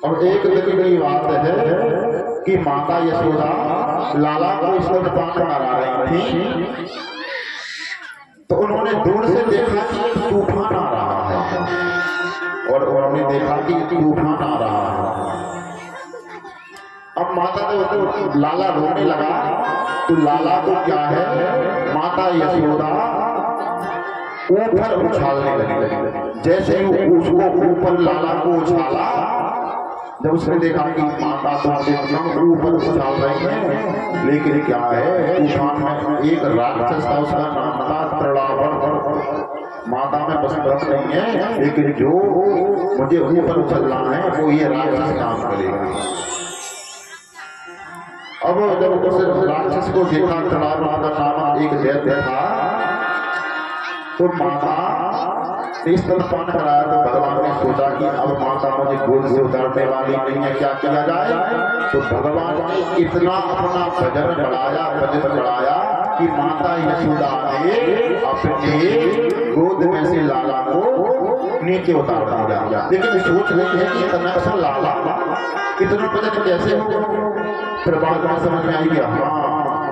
और एक दिन की बात है कि माता यशोदा लाला को स्तनपान करा रही थी, तो उन्होंने दूर से देखा कि तूफान आ रहा है, और उन्होंने देखा कि तूफान आ रहा है। अब माता ने लाला रोने लगा, तो लाला को क्या है, माता यशोदा ऊपर उछालने लगी। जैसे ही उसको ऊपर लाला को उछाला, जब उसने देखा कि माता तो ऊपर उछाल रही है, लेकिन क्या है, तूफान में एक राक्षस था, उसका नाम था तृणावर्त। माता में बस बस नहीं है, लेकिन जो मुझे ऊपर उछलना है वो ये राक्षस काम करेगा। अब जब उस राक्षस को देखा, तृणावर्त नामक एक दैत्य था, तो माता ने स्तनपान कराया। तो भगवान ने सोचा कि अब माता मुझे गोद से उतारने वाली नहीं है, क्या किया जाए। तो भगवान ने इतना अपना भजन बढ़ाया कि माता यशोदा ने अपने गोद में से लाला को नीचे उतार दिया। लेकिन सोच रही है कि इतना सा लाला इतना भजन कैसे हो। फिर बाद में समझ में आई, हाँ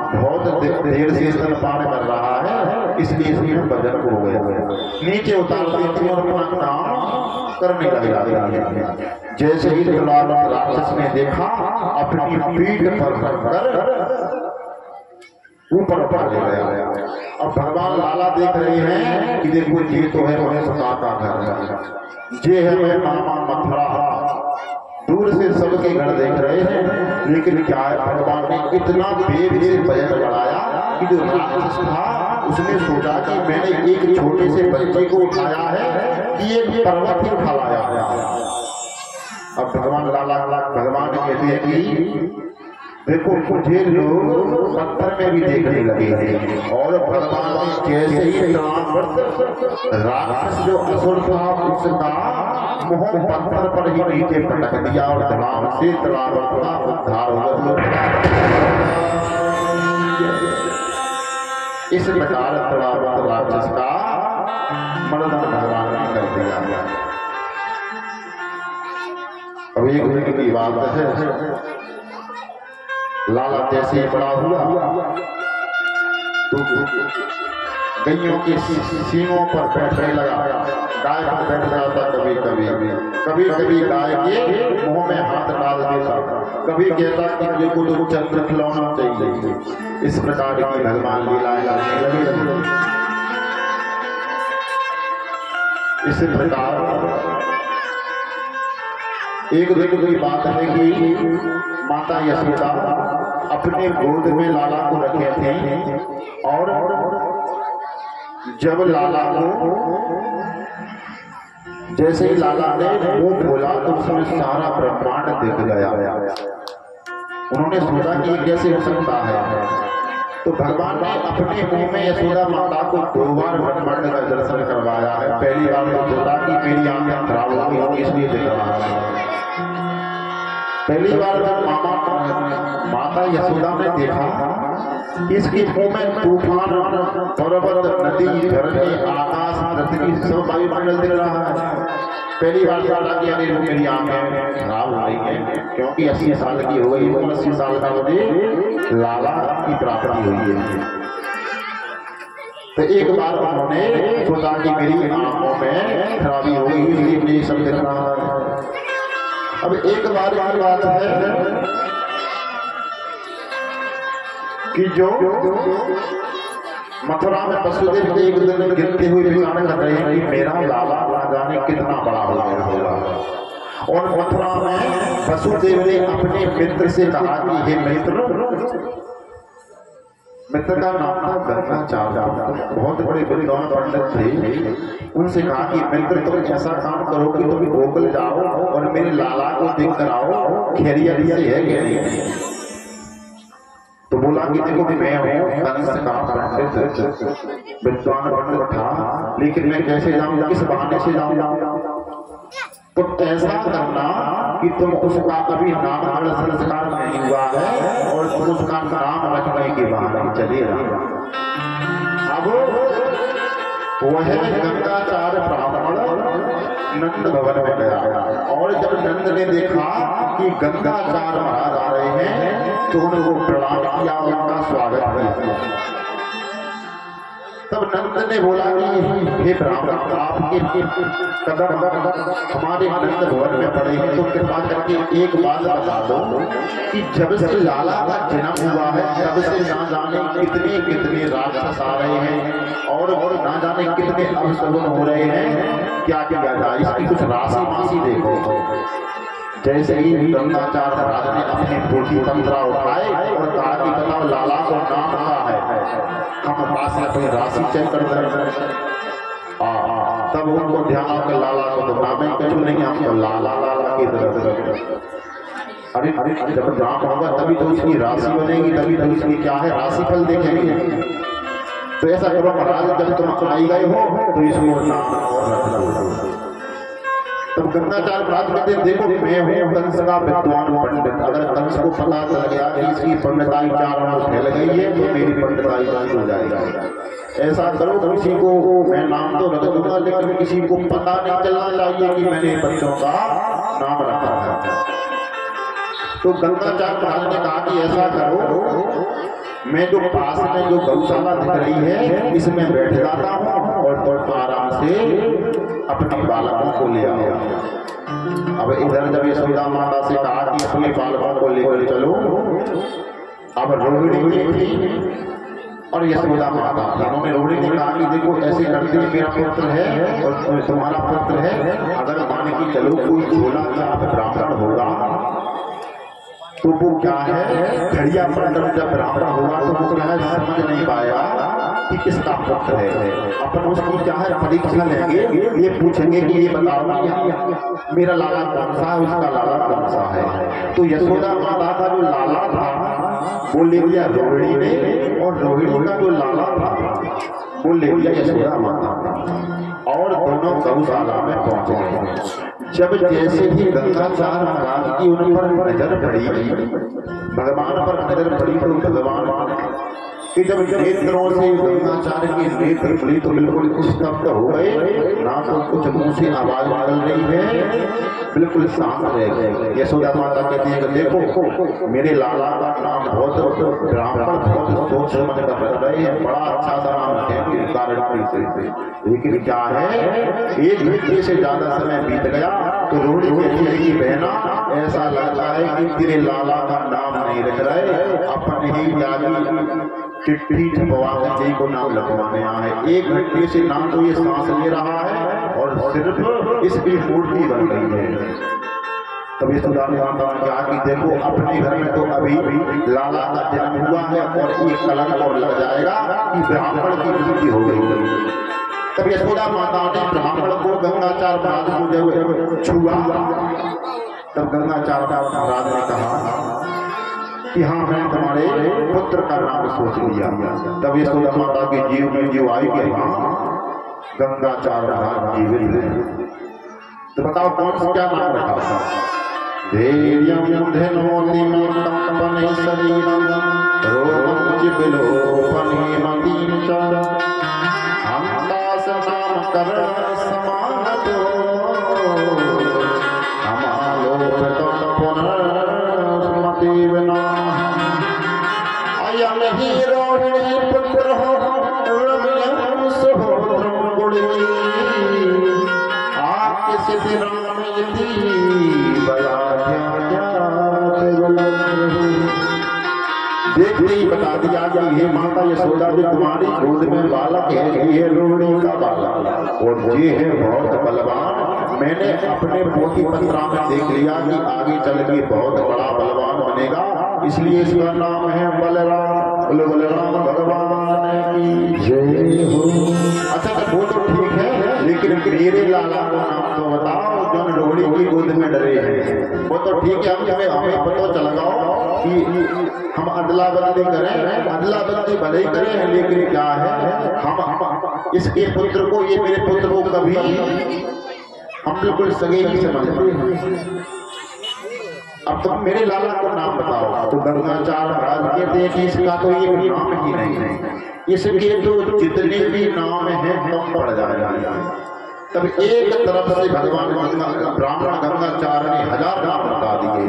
बहुत देर से स्तनपान कर रहा है, इसलिए इसलिए भजन हो गया। नीचे उतार दी और अपना काम करने लगा। जैसे ही राक्षस ने देखा, अपनी पीठ पर रखकर ऊपर उठा ले गया। अब भगवान लाला देख रहे हैं कि देखो ये तो है हमें सुनाता है, ये है मैं मामा मथुरा। दूर से सबके घर देख रहे हैं, लेकिन क्या है, भगवान ने इतना देर से भजन बढ़ाया कि जो राक्षस था उसने सोचा कि मैंने एक छोटे से बच्चे को उठाया है कि ये पर्वत ही उठा लाया। अब भगवान भगवान कहते हैं कि देखो मुझे लोग पत्थर में भी देखने लगे हैं। और भगवान जैसे ही राक्षस जो असुर था उसका मुंह पत्थर पर ही नीचे पटक दिया और धड़ाम से तड़ावट का उद्धार हुआ। इस प्रकार तड़ावट राक्षस का मर्दन भगवान ने कर दिया। अब एक दिन की बात है, लाला जैसे ही बड़ा हुआ तो गैयों के सींगों पर बैठने लगा, गाय पर बैठ जाता, कभी गाय के मुंह में हाथ डाल देता, कभी कहता कि मुझे कुछ चंद्र खिलौना चाहिए। इस प्रकार की भगवान लीलाएं करने लगे। इस प्रकार एक दिन की बात है कि माता यशोदा अपने गोद में लाला को रखे थे, और जब लाला को जैसे ही लाला ने मुंह खोला तो उसमें सारा ब्रह्मांड दिख गया। उन्होंने सोचा कि ये कैसे हो सकता है। तो भगवान ने अपने मुंह में यशोदा माता को 2 बार ब्रह्मांड का दर्शन करवाया है। पहली बार तो सोचा कि मेरी आंखें खराब हो गई इसलिए दिख रहा है। पहली बार जब माता यशोदा ने देखा इसके मुंह में तूफान, पर्वत, नदी, झरने, आकाश, पृथ्वी सब वायुमंडल दिख रहा है। पहली बार सोचा कि अरे मेरी आंखें खराब हो गई है, क्योंकि 80 साल की हो गई, 80 साल का मुझे लाला की प्राप्ति हुई है। तो एक बार उन्होंने सोचा कि मेरी आंखों में खराबी हो गई, इसलिए मुझे सब दिख रहा है। अब एक बार की बात है कि जो मथुरा में वसुदेव एक दिन गिरते हुए विचार कर रहे हैं कि मेरा लाला ना जाने कितना बड़ा हो गया होगा। और मथुरा में वसुदेव ने अपने मित्र से कहा कि हे मित्र का नाम था गंगाचार्य, बहुत बड़े विद्वान पंडित थे। उनसे कहा कि मित्र तुम ऐसा काम करो कि तुम गोकुल जाओ और मेरे लाला को देख कर आओ, खैरियत से है कि नहीं। तो बोला कि देखो मैं हूँ कंस का पंडित, विद्वान पंडित था, लेकिन मैं कैसे जाऊँ, किस बहाने से जाऊँ। तो ऐसा करना कि तुम उसका कभी नामकरण संस्कार नहीं हुआ है और तुम उसका नाम रखने के बहाने चले रहा। अब वह गंगाचार्य ब्राह्मण नंद भवन में गया, और जब नंद नंद ने देखा कि गंगाचार्य महाराज आ रहे हैं तो उनको प्रणाम किया, उनका स्वागत किया। तब नंद ने बोला कि हे ब्राह्मण, आपके कदम हमारे नंद भवन में पड़े हैं, तो कृपा करके एक बात बता दो कि जब से लाला का जन्म हुआ है तब से ना जाने कितने कितने राक्षस आ रहे हैं और ना जाने कितने अपशगुन हो रहे हैं, क्या किया जाए, इसकी कुछ राशि मासी देखो। जैसे ही गंगाचार्य महाराज ने अपनी पोथी तंत्रा उठाए और कहा कि बताओ लाला को नाम क्या है, हम पास में अपनी राशि चेक कर तब उनको ध्यान आकर लाला को तो नाम कुछ नहीं, हमको लाला लाला की तरफ अरे अरे जब नाम होगा तभी तो उसकी राशि बनेगी, तभी तो उसकी क्या है राशिफल देखेंगे। तो ऐसा करो महाराज, जब तुम आई गए हो तो इसको नाम रख दो। तब गंगाचार्य महाराज कहते देखो मैं हूँ कंस का विद्वान पंडित, अगर कंस को पता चल गया कि इसकी पंडिताई चारों ओर फैल गई है तो मेरी पंडिताई बंद हो जाएगी। ऐसा करो किसी को मैं नाम तो रख दूंगा लेकिन किसी को पता नहीं चलना चाहिए कि मैंने बच्चों का नाम रखा है। तो गंगाचार्य महाराज ने कहा कि ऐसा करो, मैं जो पास में जो गौशाला दिख रही है इसमें बैठ जाता हूँ और आराम से अपने बालकों को ले आओ। अब इधर जब यशोदा माता से कहा कि अपने बालकों को लेकर चलो, अब रोहिणी थी और यशोदा माता थी, उन्होंने रोहिणी ने कहा कि देखो ऐसे करते मेरा पुत्र है और तुम्हारा पुत्र है, अगर मान के चलो कोई झोला या ब्राह्मण होगा तो वो क्या है घड़िया पंडित जब ब्राह्मण होगा तो वो क्या है समझ नहीं पाएगा कि किसका पुत्र है। अपन उसकी क्या है परीक्षा लेंगे, ये पूछेंगे कि ये बताओ मेरा लाला कौन सा है, उसका लाला कौन सा है। तो यशोदा माता का जो लाला था वो ले लिया रोहिणी ने और रोहिणी का जो लाला था वो ले लिया यशोदा माता और दोनों गौशाला में पहुंच गए। जब जैसे ही गंगाचार्य महाराज की उन पर नजर पड़ी, भगवान पर नजर पड़ी तो भगवान कि जब नेत्रों से गंगाचार्य के नेत्र खुली तो बिल्कुल स्तब्ध हो गए, ना तो कुछ मुंह से आवाज निकल रही है, बिल्कुल शांत रह गए। यशोदा माता कहती है देखो मेरे लाला का नाम बहुत ब्राह्मण बहुत सोच समझ कर रख रहे हैं, बड़ा अच्छा सा नाम है कारण से, लेकिन क्या है एक घंटे से ज्यादा समय बीत गया तो रोहिणी कहती है कि बहना ऐसा लगता है कि तेरे लाला का नाम नहीं रख रहे, अपने ही जागी चिट्ठी छपवा के को नाम लिखवाने आए। एक घंटे से ना तो ये सांस ले रहा है और सिर्फ इसकी मूर्ति बन रही है। तभी यशोदा माता ने कहा कि देखो अपने घर में तो अभी लाला का जन्म हुआ है और एक कलंक और लग जाएगा कि ब्राह्मण की मृत्यु हो गई। तब यशोदा माता ने ब्राह्मण को गंगाचार्य महाराज को जब छुआ तब गंगाचार्य महाराज ने कहा कि हाँ मैं तुम्हारे पुत्र का नाम सोच लिया। तब यशोदा माता की जीव में जीव आई कि हाँ गंगाचार्य महाराज जीवित है, तो बताओ कौन सा क्या नाम रखा। धैर्यं धनोतिमं शरीरं रोगं चिविलोपनीमतीं च हंतास नामकरण समानतो अमालोपितं पुनर्स्मृति विना अयं हि रोहिणी पुत्रः रम्यं सुहोत्रं गुणी आकिसिति रामेति देखते ही बता दिया कि ये माता यशोदा जो तुम्हारी गोद में बालक है ये रोहिणी का बालक और ये है बहुत बलवान। मैंने अपने पोथी पत्रा में देख लिया कि आगे चल के बहुत बड़ा बलवान बनेगा, इसलिए इसका नाम है बलराम। बलराम भगवान की जय हो। अच्छा तो वो तो ठीक है, लेकिन मेरे लाला का नाम तो बताओ जो रोहिणी की गोद में डरे हैं। वो तो ठीक है, हमें पता चल गया कि हम अदला बदली करें, अदला बदली भले ही करें, लेकिन क्या है हम इसके पुत्र को ये मेरे पुत्र को कभी हम बिल्कुल सगे ही समझते हैं। अब तुम मेरे लाला को नाम बताओ। तो गंगाचार्य महाराज कहते हैं कि इसका तो ये नाम ही नहीं है, इसके तो जितने भी नाम हैं कम पड़ जाएगा। तब एक तरफ से भगवान ब्राह्मण गंगाचार्य ने 1000 नाम बता दिए।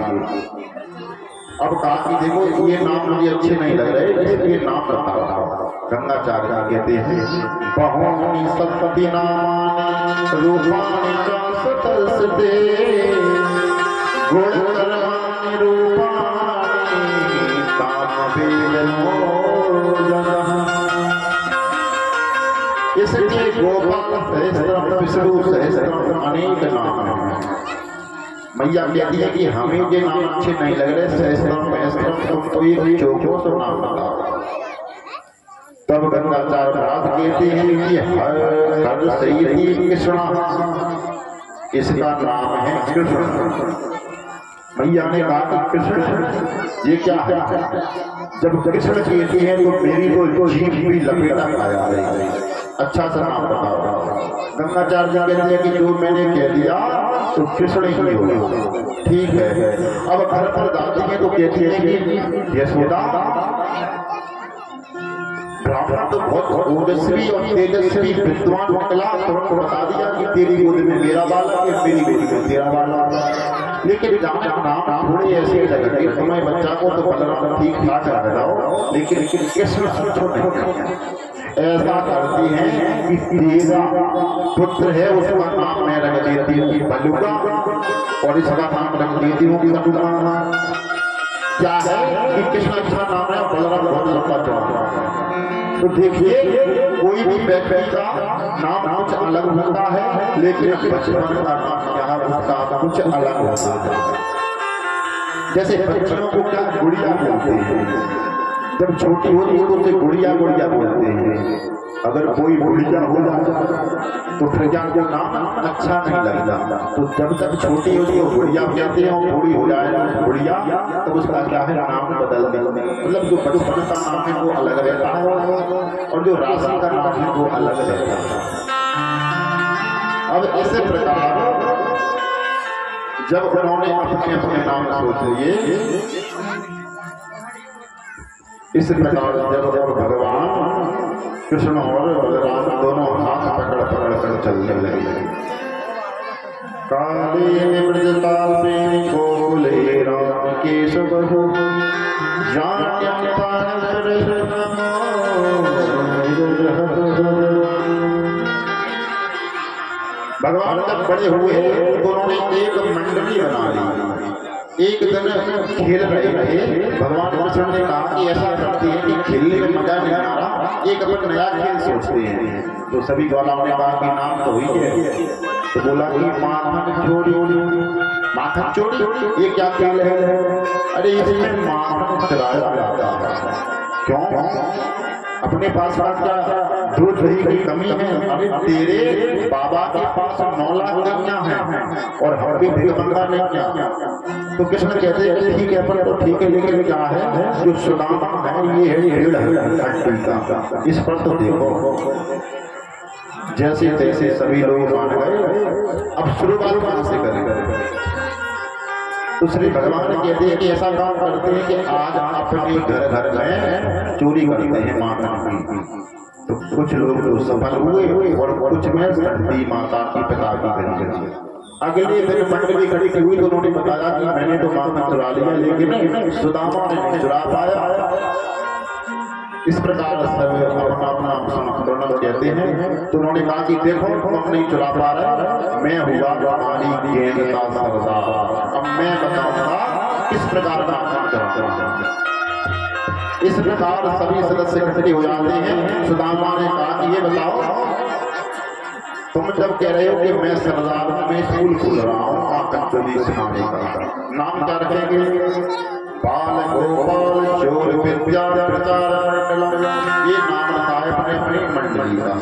अब कहा कि देखो ये नाम मुझे अच्छे नहीं लग रहे, इसलिए नाम बताओ। गंगाचार्य कहते हैं बहोनी सत्पति नामानि रूपाणि च सतस्ते गुणकर्माणि रूपाणि कामवेदनो जनः। इसलिए गोपाल सहस्त्रम विष्णु सहस्त्रम अनेक नाम हैं। मैया कहती है कि हमें ये नाम अच्छे नहीं लग रहे, सहस्त्रम सहस्त्रम तुम तो ये चौकों तो नाम बताओ। तब गंगाचार्य कहते हैं कि हर सही कृष्ण, इसका नाम है कृष्ण। मैया ने कहा कि कृष्ण ये क्या है? जब कृष्ण कहती है तो मेरी तो जीभ भी लपेटा खाया है, अच्छा सा नाम बताओ। गंगाचार्य कहते हैं कि जो मैंने कह दिया तो कृष्ण ही होगा। ठीक है। अब घर पर जाती है तो कहती है कि यशोदा ब्राह्मण तो बहुत ओजस्वी और तेजस्वी विद्वान निकला, तो बता दिया कि तेरी गोद में मेरा बालक है, मेरी गोद में तेरा बालक। लेकिन नाम थोड़े ऐसे लगे तुम्हें बच्चा को तो बलराम ठीक ठाक लगाओ, लेकिन कृष्ण सोचो नहीं। ऐसा करती हैं कि तेरा पुत्र है उसका नाम मैं रख देती हूँ बलुका, और इसका नाम रख देती हूँ बलुका। क्या है कि कृष्ण अच्छा नाम है, बलराम बहुत लंबा चौड़ा। तो देखिए कोई भी व्यक्ति का नाम कुछ अलग होता है, लेकिन बचपन का नाम क्या है उसका कुछ अलग होता है। जैसे बच्चों को क्या गुड़िया बोलते हैं, जब छोटी होती है तो उसे गुड़िया गुड़िया बोलते हैं। अगर कोई गुड़िया हो जाता तो फिर क्या नाम अच्छा नहीं लगता, तो जब तक छोटी होती है गुड़िया कहते हैं, और बूढ़ी हो जाए गुड़िया तो उसका क्या है नाम बदल देते हैं। मतलब जो बचपन का नाम है वो अलग रहता है और जो राशि का नाम है वो अलग रहता है। अब इसी प्रकार जब उन्होंने अपने अपने नाम सोचे, इस प्रकार जब भगवान कृष्ण और बलराम दोनों हाथ पकड़ पकड़ कर चलने लगे। काले ब्रजतापे गोकुले राम केशव भगवान जब बड़े हुए तो उन्होंने एक मंडली बना ली। एक दिन खेल रहे थे, भगवान कृष्ण ने कहा कि ऐसा करते हैं कि खेलने में मजा नहीं आ रहा, एक अपन नया खेल सोचते हैं। तो सभी ग्वालों ने कहा कि नाम तो हुई है, तो बोला कि माखन चोरी। माखन चोरी ये क्या खेल है? अरे इसमें माखन चुराया जाता है। क्यों? अपने पास क्या दूध दही की कमी है? अरे तेरे बाबा के पास 9 लाख गैया हैं और हम भी भीख मंगा नहीं क्या? तो कृष्ण कहते हैं ठीक है पर तो ठीक है, लेकिन क्या है जो सुदामा है ये है भीड़ का, इस पर तो देखो। जैसे तैसे सभी लोग मान गए। अब शुरुआत कहां से करें? तो श्री भगवान कहते हैं कि ऐसा काम करते हैं कि आज अपने घर घर में चोरी करते हैं माखन की। तो कुछ लोग तो सफल हुए और कुछ में सती माता की पिता की गई। अगले दिन मंडली खड़ी हुई तो उन्होंने बताया कि मैंने तो माखन चुरा लिया, लेकिन सुदामा ने नहीं चुरा पाया। इस प्रकार सब अपना अपना वर्णन कहते हैं। तो उन्होंने कहा कि देखो तुम नहीं चुरा पा रहे, मैं हुआ तुम्हारी गेंद का सरदार, अब मैं बताऊंगा किस प्रकार का काम करता हूं। इस प्रकार सभी सदस्य इकट्ठे हो जाते हैं। सुदामा ने कहा कि ये बताओ तुम जब कह रहे हो कि मैं सरदार हूं, मैं स्कूल खुल रहा हूँ माखन चोरी सिखाने का, नाम क्या रखेंगे? बाल गोपाल चोर विद्या प्रचार मंडलम, ये नाम रखा है अपने अपनी मंडली का।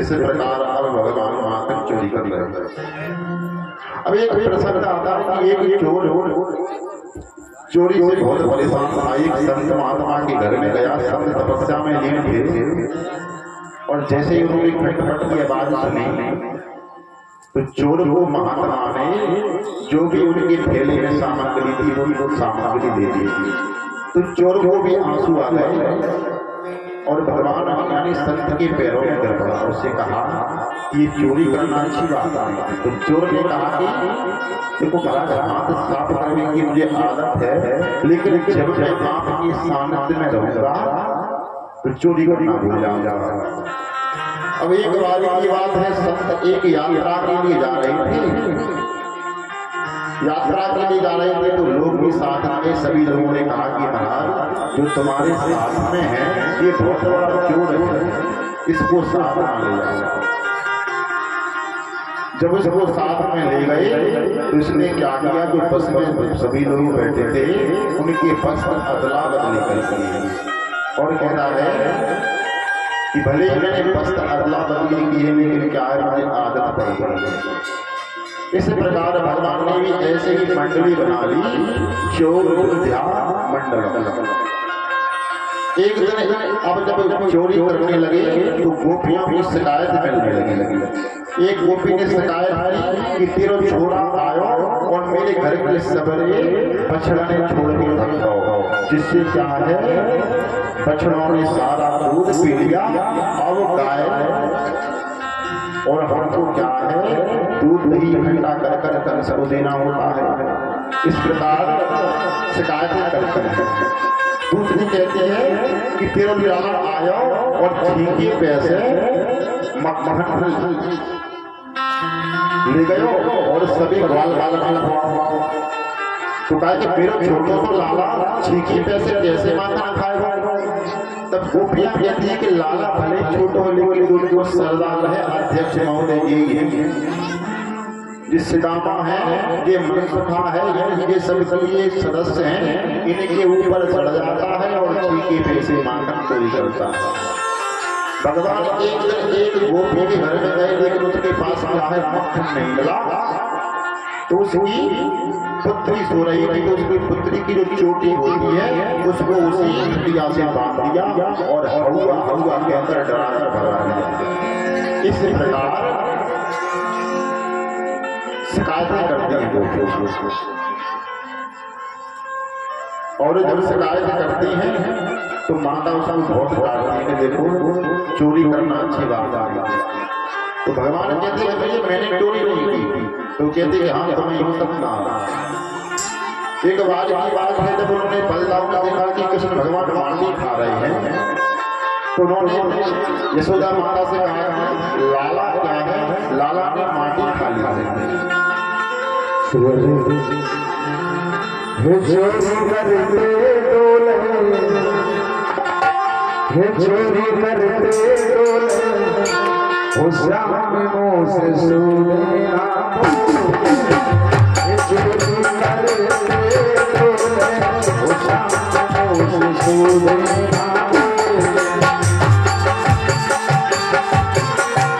इस प्रकार अब भगवान माखन चोरी कर रहे। अब एक प्रसंग आता है कि एक चोर चोरी से बहुत परेशान था। एक संत महात्मा के घर में गया, संत तपस्या में लीन थे और जैसे ही उन्होंने खटपट की आवाज सुनी तो चोर को महात्मा ने जो भी उनके थैले में सामग्री थी वो सामग्री दे दी। तो चोर को भी आंसू आ गए और भगवान यानी संत के पैरों में गिर पड़ा। उससे कहा ये चोरी करना अच्छी बात है। तो चोर ने कहा कि देखो महाराज हाथ साफ करने की मुझे आदत है, लेकिन जब मैं आपके सानिध्य में रहूंगा तो चोरी करना भूल जाऊंगा। अब एक बार की बात है, संत एक यात्रा के लिए जा रहे थे। यात्रा के लिए जा रहे थे तो लोग भी साथ आए। सभी लोगों ने कहा कि महाराज जो तुम्हारे साथ में है ये बहुत बड़ा चोर है, इसको साथ में ले जाओ। जब उसको साथ में ले गए तो इसने क्या किया, जो बस में सभी लोग बैठे थे उनके बस अदला बदली कर दी और कहता है कि भले ही मैंने बस अदला बदली की है, लेकिन क्या है मुझे आदत पड़ गई। इस प्रकार भगवान ने भी ऐसे ही मंडली बना ली, चोर ध्यान मंडल। एक दिन अब जब चोरी करने लगे तो गोपियों की शिकायत मिलने लगी। एक गोपी ने शिकायत की कि तेरा छोरा आयो और मेरे घर के सबरे बछड़ा ने छोड़ के भगाओ, जिससे क्या है बछड़ों ने सारा दूध पी लिया। अब गाय और हमको क्या है दूध दही ठंडा कर कर सबको देना होता है। इस प्रकार शिकायतें करते हैं। दूसरी कहते हैं कि तेरा लाल आयो और ठीक पैसे मक्खन ले गयो और सभी ग्वाल तो कहा कि मेरे छोटो तो लाला छीकी पैसे कैसे माखन खाएगा। तब गोपियां कहती है कि लाला भले छोटो लेकिन दूध को सरदार है। अध्यक्ष महोदय जी जिस सिदामा है ये मनसुखा है, ये सब ये सदस्य हैं, इनके ऊपर चढ़ जाता है और छीके पैसे माखन चोरी करता है। भगवान एक गोपी के घर में गए लेकिन उसके पास क्या है मक्खन नहीं मिला। तो उसकी पुत्री सो रही थी तो उसकी पुत्री की जो चोटी होती है उसको उसी खटिया से बांध दिया और हवा हवा के अंदर डराकर भगा दिया। इस प्रकार शिकायतें करते हैं गोपी और जब शिकायतें करती हैं तो माता उसको बहुत डांटती है, देखो चोरी करना अच्छी बात है। तो भगवान कहते हैं भैया मैंने चोरी नहीं की। तो कहते हैं हाँ तुम्हें हो सकता। एक बार की बात है जब उन्होंने बलदाव का देखा कि कृष्ण भगवान माटी खा रहे हैं तो उन्होंने यशोदा माता से कहा लाला क्या है। लाला ने माटी खा ली है। चोरी करते उस श्याम से सुनेना चोरी करते उस श्याम से सुनेना